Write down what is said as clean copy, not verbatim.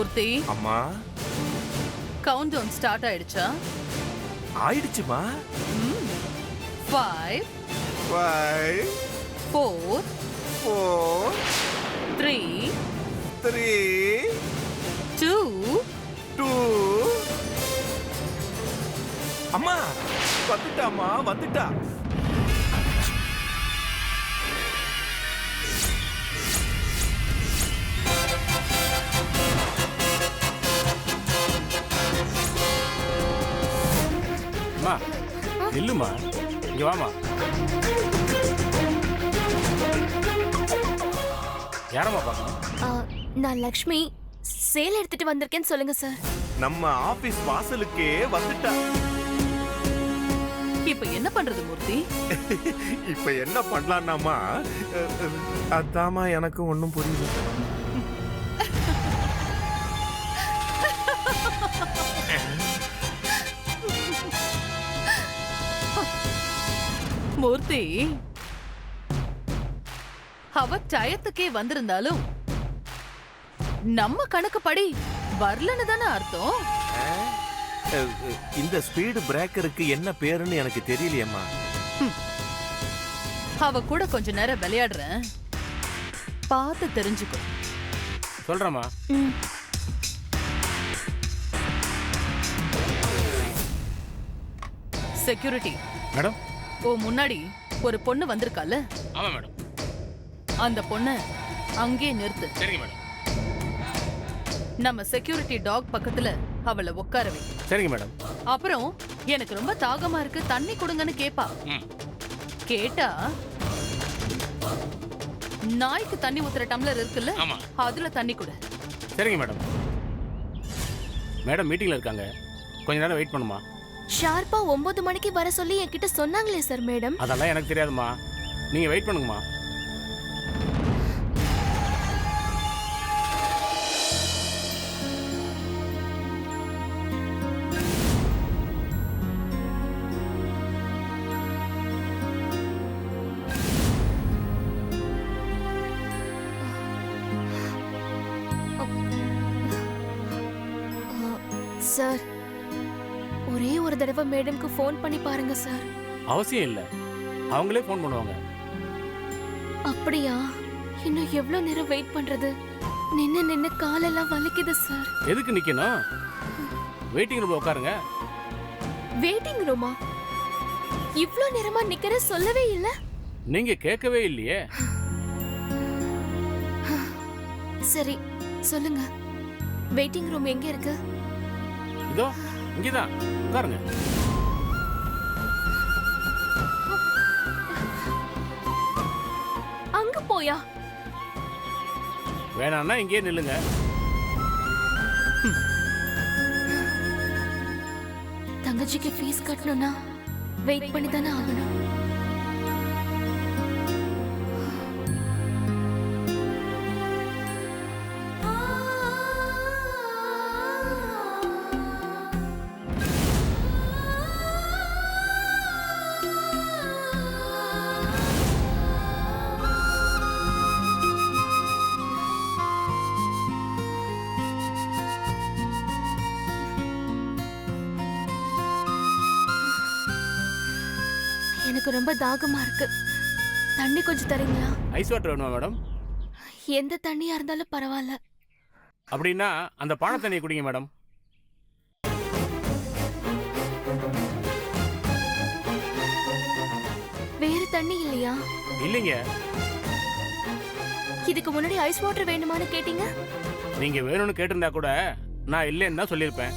மூர்த்தி, அம்மா count down start ஆயிடுச்சா? ஆயிடுச்சுமா. 5 5 4 4 3 3 2 2. அம்மா வந்துட்டாமா, வந்துட்டா. அம்மா நில்லுமா, இங்க வாமா. யாரம்மா பார்க்கணும்? நான் லக்ஷ்மி, சேலை எடுத்துட்டு வந்திருக்கேன்னு சொல்லுங்க சார். நம்ம ஆபீஸ் வாசலுக்கே வந்துட்டா. இப்ப என்ன பண்றது மூர்த்தி? இப்ப என்ன பண்ணலாம்னாமா, அதாமா எனக்கு ஒண்ணும் புரியல. மூர்த்தி, அவ டயத்துக்கே வந்திருந்தாலும் நம்ம கணக்குப்படி வரலன்னு தானே அர்த்தம். இந்த ஸ்பீடு பிரேக்கருக்கு என்ன பேருன்னு எனக்கு தெரியலையம்மா. அவ கூட கொஞ்ச நேரம் விளையாடுறேன், பார்த்து தெரிஞ்சுக்கோ. சொல்றேம்மா. Security madam. ஓ, முன்னாடி ஒரு பொண்ணு வந்திருக்கால? ஆமா மேடம். அந்த பொண்ணு அங்கே நிறுத்து. சரிங்க மேடம். நம்ம செக்யூரிட்டி டாக் பக்கத்துல அவளை உட்கார வை. சரிங்க மேடம். அப்புறம் எனக்கு ரொம்ப தாகமா இருக்கு, தண்ணி கொடுங்கன்னு கேப்பா. கேட்டா நாய்க்கு தண்ணி ஊத்துற டம்ளர் இருக்குல்ல, அதுல தண்ணி கொடு. சரிங்க மேடம். மேடம் மீட்டிங்ல இருக்காங்க, கொஞ்ச நேரம் வெயிட் பண்ணுமா. ஷார்ப்பா 9 மணிக்கு வர சொல்லி என்கிட்ட சொன்னாங்களே சார் மேடம். அதெல்லாம் எனக்கு தெரியாதுமா, நீங்க வெயிட் பண்ணுங்கம்மா. சார், ஒரே ஒரு தடவை மேடம்க்கு ஃபோன் பண்ணி பாருங்க சார். அவசியம் இல்லை, அவங்களே ஃபோன் பண்ணுவாங்க. அப்படியா? இன்னும் எவ்வளவு நேரம் வெயிட் பண்றது? நின்னு காலெல்லாம் வலிக்குது சார். எதுக்கு நிக்கணும்? வெயிட்டிங் ரூம்ல உட்காருங்க. வெயிட்டிங் ரூமா? இவ்ளோ நேரமா நிக்கிற சொல்லவே இல்ல. நீங்க கேட்கவே இல்லையே. சரி சொல்லுங்க, வெயிட்டிங் ரூம் எங்க இருக்கு? இதோ இங்கதான், உட்காருங்க. அங்க போயா? வேணாம்னா இங்கே நில்லுங்க. தங்கச்சிக்கு ஃபீஸ் கட்டணும்னா வெயிட் பண்ணி தானே ஆகணும். எனக்கு ரொம்ப தாகமா இருக்கு, தண்ணி கொஞ்சம் தரீங்களா? ஐஸ் வாட்டர் வேணுமா மேடம்? எந்த தண்ணியா இருந்தாலும் பரவாயில்ல. அப்படின்னா அந்த பானை தண்ணியை குடிங்க மேடம். வேற தண்ணி இல்லையா? இல்லைங்க. இதுக்கு முன்னாடி ஐஸ் வாட்டர் வேணுமான்னு கேட்டீங்க. நீங்க வேணும்னு கேட்டிருந்தா கூட நான் இல்லைன்னு தான் சொல்லியிருப்பேன்.